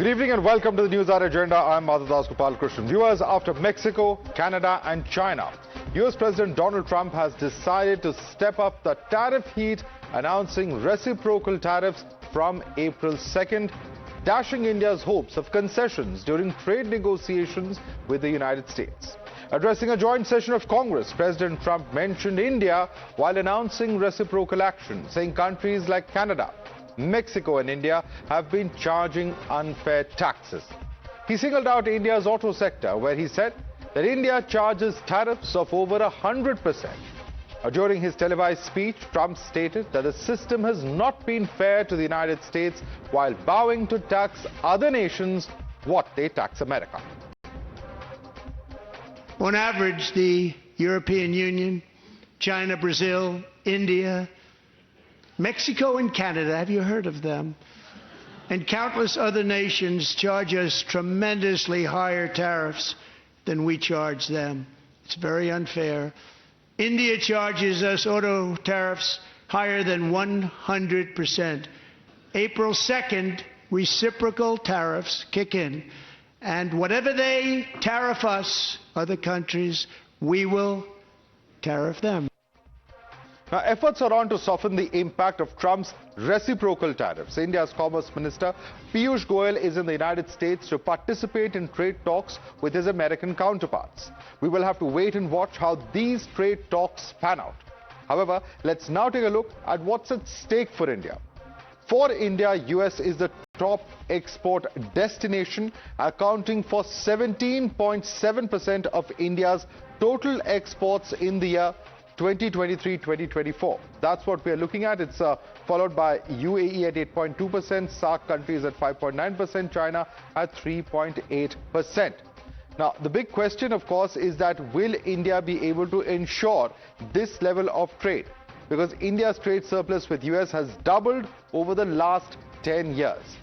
Good evening and welcome to the Newshour Agenda. I'm Madhavdas G. Viewers, after Mexico, Canada and China, US President Donald Trump has decided to step up the tariff heat, announcing reciprocal tariffs from April 2nd, dashing India's hopes of concessions during trade negotiations with the United States. Addressing a joint session of Congress, President Trump mentioned India while announcing reciprocal action, saying countries like Canada, Mexico and India have been charging unfair taxes. He singled out India's auto sector, where he said that India charges tariffs of over 100%. During his televised speech, Trump stated that the system has not been fair to the United States while vowing to tax other nations what they tax America. On average, the European Union, China, Brazil, India, Mexico and Canada, have you heard of them? And countless other nations charge us tremendously higher tariffs than we charge them. It's very unfair. India charges us auto tariffs higher than 100%. April 2nd, reciprocal tariffs kick in. And whatever they tariff us, other countries, we will tariff them. Now, efforts are on to soften the impact of Trump's reciprocal tariffs. India's Commerce Minister Piyush Goyal is in the United States to participate in trade talks with his American counterparts. We will have to wait and watch how these trade talks pan out. However, let's now take a look at what's at stake for India. For India, US is the top export destination, accounting for 17.7% of India's total exports in the year 2023-2024. That's what we are looking at. It's followed by UAE at 8.2%, SAARC countries at 5.9%, China at 3.8%. Now, the big question, of course, is that will India be able to ensure this level of trade? Because India's trade surplus with US has doubled over the last 10 years.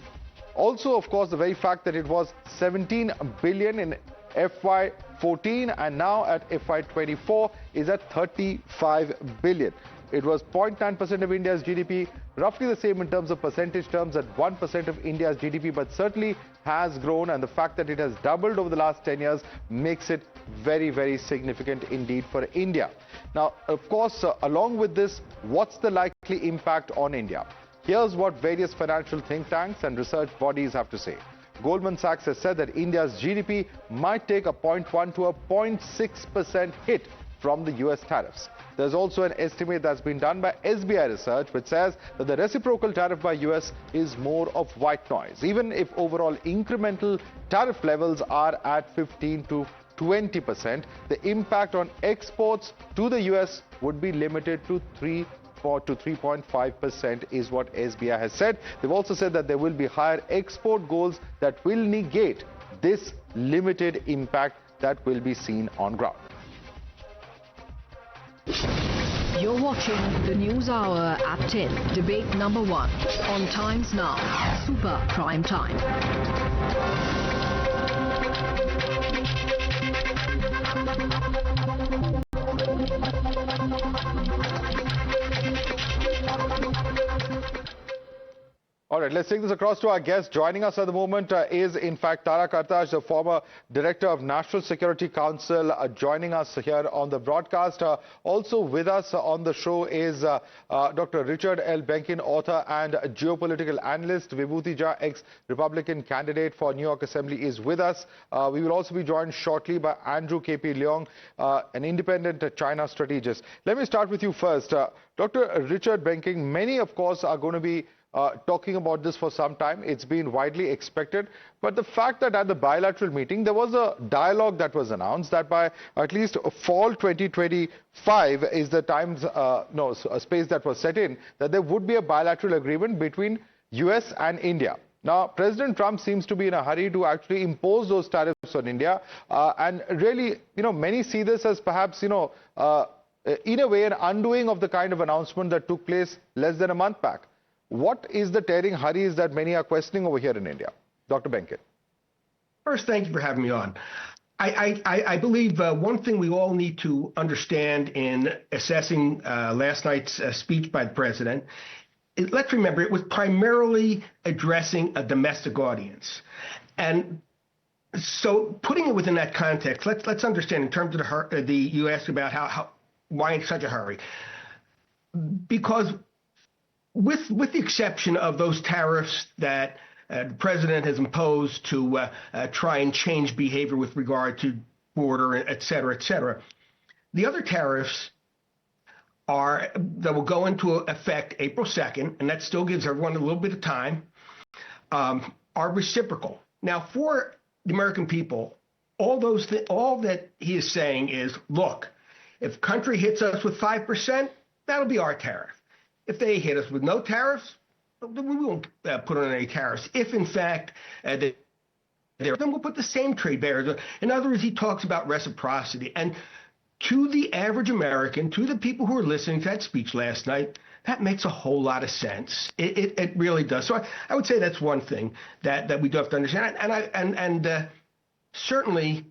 Also, of course, the very fact that it was 17 billion in FY14 and now at FY24 is at 35 billion. It was 0.9% of India's GDP, roughly the same in terms of percentage terms at 1% of India's GDP, but certainly has grown, and the fact that it has doubled over the last 10 years makes it very, very significant indeed for India. Now, of course, along with this, what's the likely impact on India? Here's what various financial think tanks and research bodies have to say. Goldman Sachs has said that India's GDP might take a 0.1 to a 0.6% hit from the US tariffs. There's also an estimate that's been done by SBI Research, which says that the reciprocal tariff by US is more of white noise, even if overall incremental tariff levels are at 15 to 20%. The impact on exports to the US would be limited to 3.5% is what SBI has said. They've also said that there will be higher export goals that will negate this limited impact that will be seen on ground. You're watching the News Hour at 10, debate number 1 on Times Now, Super Prime Time. All right, let's take this across to our guest. Joining us at the moment is, in fact, Tara Kartaj, the former Director of National Security Council, joining us here on the broadcast. Also with us on the show is Dr. Richard L. Benkin, author and geopolitical analyst. Vibhuti Jha, ex-Republican candidate for New York Assembly, is with us. We will also be joined shortly by Andrew K.P. Leong, an independent China strategist. Let me start with you first. Dr. Richard Benkin, many, of course, are going to be talking about this for some time. It's been widely expected. But the fact that at the bilateral meeting, there was a dialogue that was announced that by at least fall 2025 is the space that was set in, that there would be a bilateral agreement between US and India. Now, President Trump seems to be in a hurry to actually impose those tariffs on India. And really, many see this as perhaps, in a way, an undoing of the kind of announcement that took place less than a month back. What is the tearing hurries that many are questioning over here in India? Dr. Benkin. First, thank you for having me on. I believe one thing we all need to understand in assessing last night's speech by the president let's remember, it was primarily addressing a domestic audience. And so putting it within that context, let's understand in terms of you asked about why in such a hurry. Because with the exception of those tariffs that the president has imposed to try and change behavior with regard to border, et cetera, the other tariffs that will go into effect April 2nd, and that still gives everyone a little bit of time, are reciprocal. Now, for the American people, all that he is saying is, look, if country hits us with 5%, that'll be our tariff. If they hit us with no tariffs, we won't put on any tariffs. If, in fact, then we'll put the same trade barriers. In other words, he talks about reciprocity. And to the average American, to the people who are listening to that speech last night, that makes a whole lot of sense. It really does. So I would say that's one thing that we do have to understand. And certainly,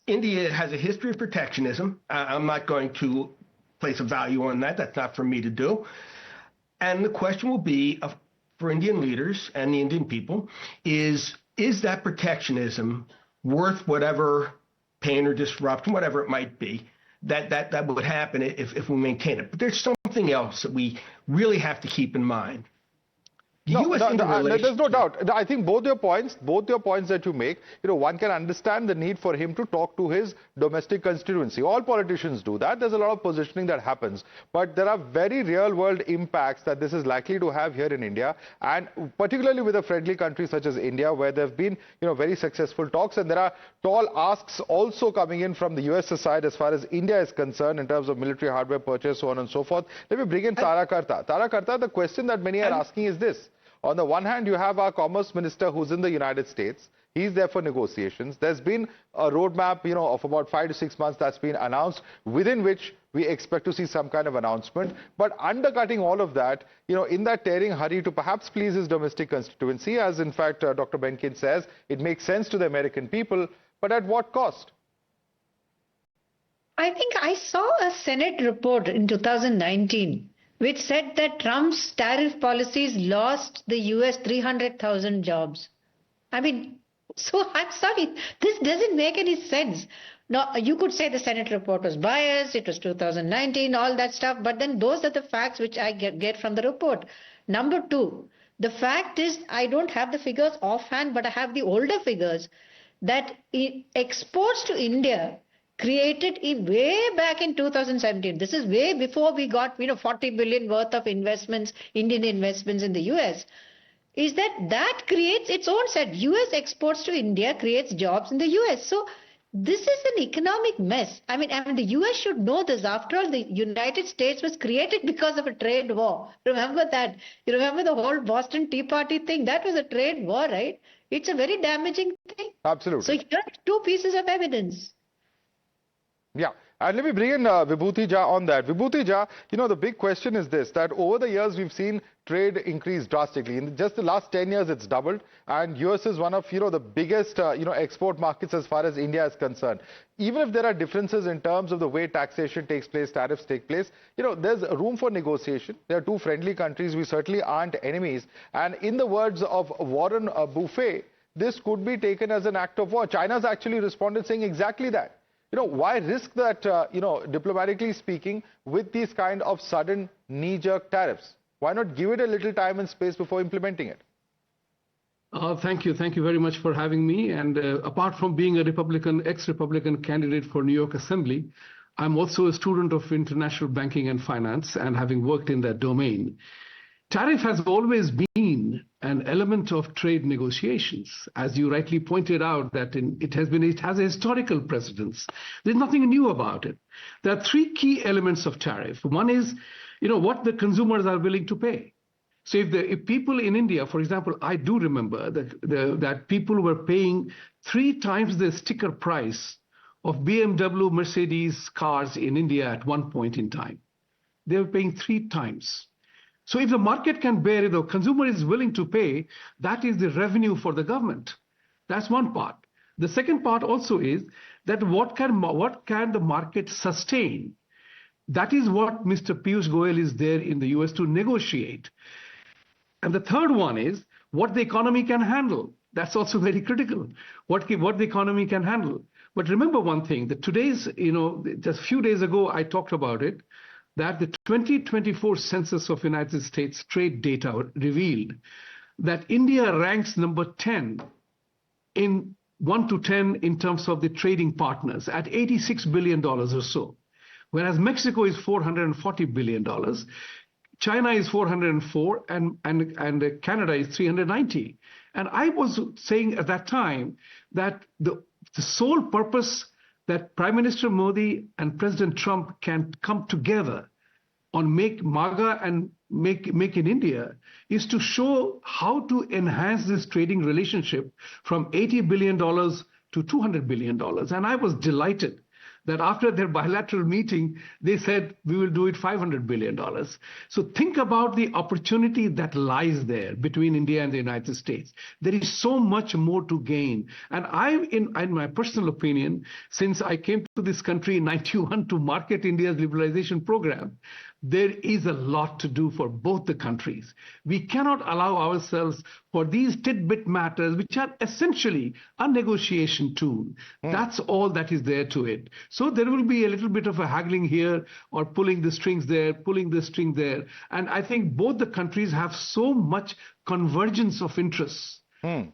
India has a history of protectionism. I'm not going to place a value on that. That's not for me to do. And the question will be for Indian leaders and the Indian people is that protectionism worth whatever pain or disruption, whatever it might be, that would happen if we maintain it. But there's something else that we really have to keep in mind. There's no doubt. I think both your points that you make, one can understand the need for him to talk to his domestic constituency. All politicians do that. There's a lot of positioning that happens. But there are very real-world impacts that this is likely to have here in India, and particularly with a friendly country such as India, where there have been, very successful talks, and there are tall asks also coming in from the US side as far as India is concerned in terms of military hardware purchase, so on and so forth. Let me bring in Tara Karta. Tara Karta, the question that many are asking is this. On the one hand, you have our Commerce Minister who's in the United States. He's there for negotiations. There's been a roadmap, of about 5 to 6 months that's been announced, within which we expect to see some kind of announcement. But undercutting all of that, in that tearing hurry to perhaps please his domestic constituency, as in fact Dr. Benkin says, it makes sense to the American people, but at what cost? I think I saw a Senate report in 2019 which said that Trump's tariff policies lost the US 300,000 jobs. I mean, so I'm sorry, this doesn't make any sense. Now, you could say the Senate report was biased, it was 2019, all that stuff, but then those are the facts which I get from the report. Number two, the fact is, I don't have the figures offhand, but I have the older figures, that exports to India created way back in 2017. This is way before we got 40 billion worth of investments, Indian investments in the US. Is that creates its own set. US exports to India creates jobs in the US. So this is an economic mess. I mean, the US should know this. After all, the United States was created because of a trade war. Remember that. You remember the whole Boston Tea Party thing? That was a trade war, right? It's a very damaging thing. Absolutely. So here are two pieces of evidence. Yeah, and let me bring in Vibhuti Jha on that. Vibhuti Jha, the big question is this, that over the years we've seen trade increase drastically. In just the last 10 years, it's doubled, and US is one of, the biggest, export markets as far as India is concerned. Even if there are differences in terms of the way taxation takes place, tariffs take place, there's room for negotiation. There are two friendly countries. We certainly aren't enemies. And in the words of Warren Buffett, this could be taken as an act of war. China's actually responded saying exactly that. Why risk that, diplomatically speaking, with these kind of sudden knee-jerk tariffs? Why not give it a little time and space before implementing it? Thank you. Thank you very much for having me. And apart from being a ex-Republican candidate for New York Assembly, I'm also a student of international banking and finance, and having worked in that domain. Tariff has always been an element of trade negotiations. As you rightly pointed out, that it has a historical precedence. There's nothing new about it. There are three key elements of tariff. One is, what the consumers are willing to pay. So if people in India, for example, I do remember that people were paying 3 times the sticker price of BMW, Mercedes cars in India at one point in time. They were paying 3 times. So if the market can bear it, the consumer is willing to pay, that is the revenue for the government. That's one part. The second part also is that what can the market sustain? That is what Mr. Piyush Goyal is there in the US to negotiate. And the third one is what the economy can handle. That's also very critical. What the economy can handle. But remember one thing, that today's, just a few days ago, I talked about it, that the 2024 census of United States trade data revealed that India ranks number 10 in 1 to 10 in terms of the trading partners at $86 billion or so, whereas Mexico is $440 billion, China is 404, and Canada is 390. And I was saying at that time that the sole purpose that Prime Minister Modi and President Trump can come together on Make MAGA and Make in India is to show how to enhance this trading relationship from $80 billion to $200 billion. And I was delighted that after their bilateral meeting, they said, we will do it $500 billion. So think about the opportunity that lies there between India and the United States. There is so much more to gain. And in my personal opinion, since I came to this country in 91 to market India's liberalization program, there is a lot to do for both the countries. We cannot allow ourselves for these tidbit matters, which are essentially a negotiation tool. That's all that is there to it. So there will be a little bit of a haggling here or pulling the strings there, pulling the string there. And I think both the countries have so much convergence of interests,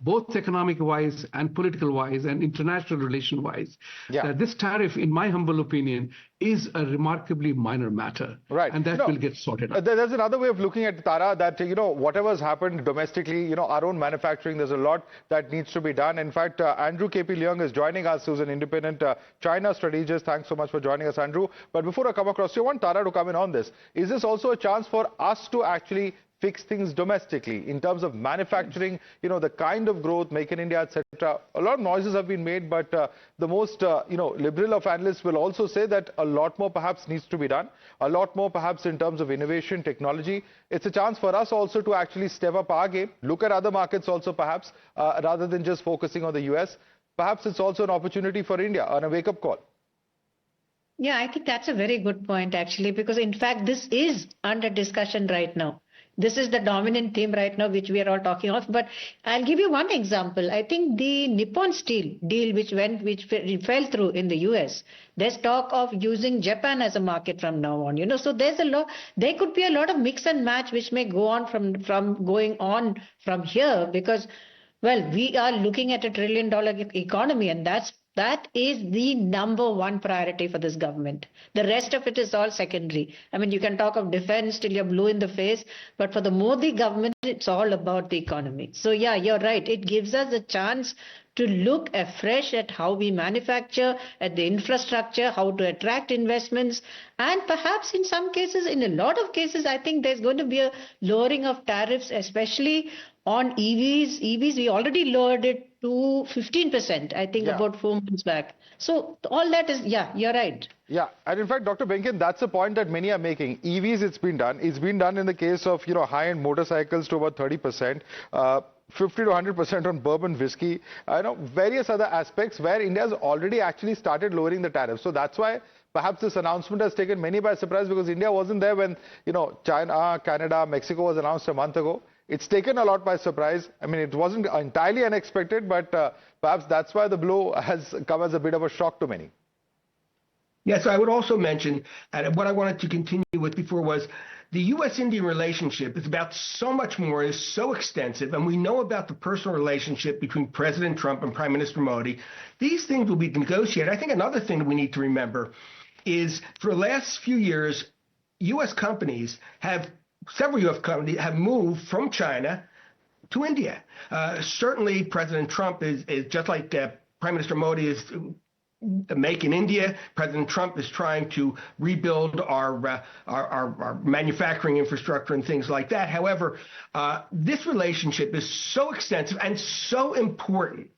both economic-wise and political-wise and international relation-wise, that this tariff, in my humble opinion, is a remarkably minor matter. Right. And that will get sorted out. There's another way of looking at it, Tara, that, whatever's happened domestically, our own manufacturing, there's a lot that needs to be done. In fact, Andrew KP Leung is joining us, who's an independent China strategist. Thanks so much for joining us, Andrew. But before I come across you, I want Tara to come in on this. Is this also a chance for us to actually fix things domestically in terms of manufacturing, the kind of growth, Make in India, etc. A lot of noises have been made, but the most, liberal of analysts will also say that a lot more perhaps needs to be done, a lot more perhaps in terms of innovation, technology. It's a chance for us also to actually step up our game, look at other markets also perhaps, rather than just focusing on the US. Perhaps it's also an opportunity for India on a wake-up call. Yeah, I think that's a very good point, actually, because in fact, this is under discussion right now. This is the dominant theme right now, which we are all talking of. But I'll give you one example. I think the Nippon Steel deal, which fell through in the US, there's talk of using Japan as a market from now on. So there's there could be a lot of mix and match which may go on from here, because, well, we are looking at $1 trillion economy, and that is the number one priority for this government. The rest of it is all secondary. I mean, you can talk of defense till you're blue in the face, but for the Modi government, it's all about the economy. So yeah, you're right. It gives us a chance to look afresh at how we manufacture, at the infrastructure, how to attract investments, and perhaps in some cases, in a lot of cases, I think there's going to be a lowering of tariffs, especially on EVs. EVs, we already lowered it to 15%, I think, about 4 months back. So all that is, you're right. Yeah, and in fact, Dr. Benkin, that's a point that many are making. EVs, it's been done. It's been done in the case of, high-end motorcycles to about 30%. 50 to 100% on bourbon whiskey, various other aspects where India has already actually started lowering the tariffs. So that's why perhaps this announcement has taken many by surprise, because India wasn't there when, China, Canada, Mexico was announced a month ago. It's taken a lot by surprise. I mean, it wasn't entirely unexpected, but perhaps that's why the blow has come as a bit of a shock to many. Yes, I would also mention, and what I wanted to continue with before was, the U.S.-Indian relationship is about so much more, is so extensive, and we know about the personal relationship between President Trump and Prime Minister Modi. These things will be negotiated. I think another thing that we need to remember is, for the last few years, U.S. companies several U.S. companies have moved from China to India. Certainly, President Trump is just like Prime Minister Modi is Make in India. President Trump is trying to rebuild our manufacturing infrastructure and things like that. However, this relationship is so extensive and so important,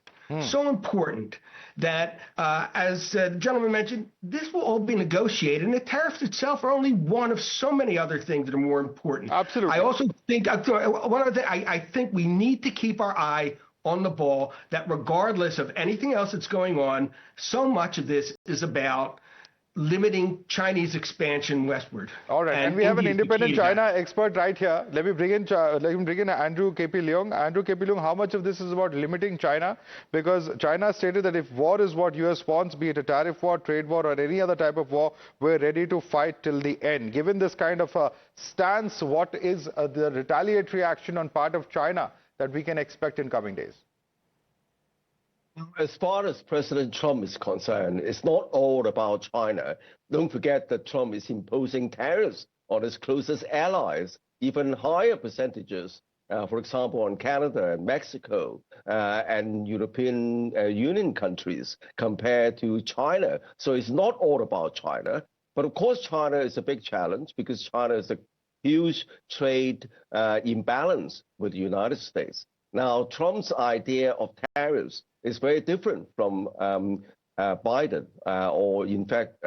that, as the gentleman mentioned, this will all be negotiated, and the tariffs itself are only one of so many other things that are more important. Absolutely. I also think, one other thing, I think we need to keep our eye on the ball, that regardless of anything else that's going on, so much of this is about limiting Chinese expansion westward. All right, and we have an India is the independent key to that. China expert right here. Let me bring in Andrew KP Leong. Andrew KP Leong, how much of this is about limiting China? Because China stated that if war is what US wants, be it a tariff war, trade war, or any other type of war, we're ready to fight till the end. Given this kind of stance, what is the retaliatory action on part of China that we can expect in coming days? As far as President Trump is concerned, it's not all about China. Don't forget that Trump is imposing tariffs on his closest allies, even higher percentages, for example, on Canada and Mexico and European Union countries compared to China. So it's not all about China. But of course, China is a big challenge because China is a huge trade imbalance with the United States. Now, Trump's idea of tariffs is very different from Biden, or in fact,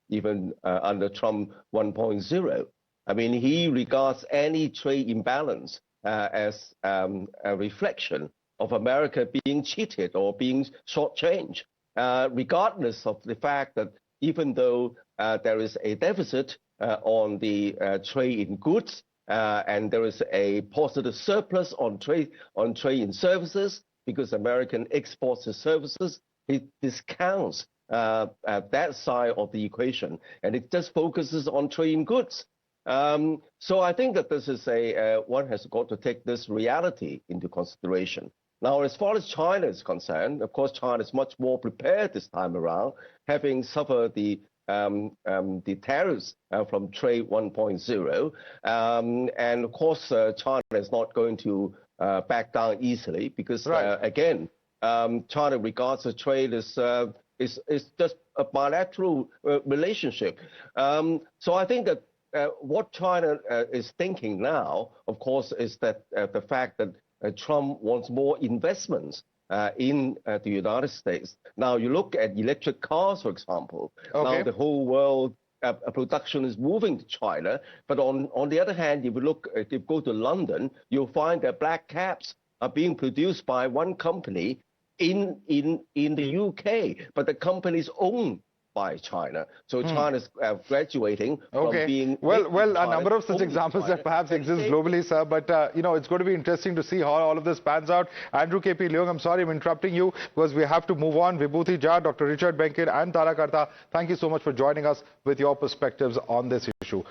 even under Trump 1.0. I mean, he regards any trade imbalance as a reflection of America being cheated or being shortchanged, regardless of the fact that even though there is a deficit on the trade in goods, and there is a positive surplus on trade in services, because American exports and services, it discounts that side of the equation, and it just focuses on trade in goods. So I think that this is one has got to take this reality into consideration. Now, as far as China is concerned, of course, China is much more prepared this time around, having suffered the tariffs from Trade 1.0. And of course, China is not going to back down easily because, again, China regards the trade as just a bilateral relationship. So I think that what China is thinking now, of course, is that the fact that Trump wants more investments in the United States. Now, you look at electric cars, for example. Okay. Now, the whole world production is moving to China. But on the other hand, if you go to London, you'll find that black cabs are being produced by one company in the UK, but the company is owned by China. So China is graduating from being... Well, a number of such examples that perhaps exist globally, sir, but, it's going to be interesting to see how all of this pans out. Andrew KP Leong, I'm sorry I'm interrupting you because we have to move on. Vibhuti Jha, Dr. Richard Benkit and Tara Karta, thank you so much for joining us with your perspectives on this issue.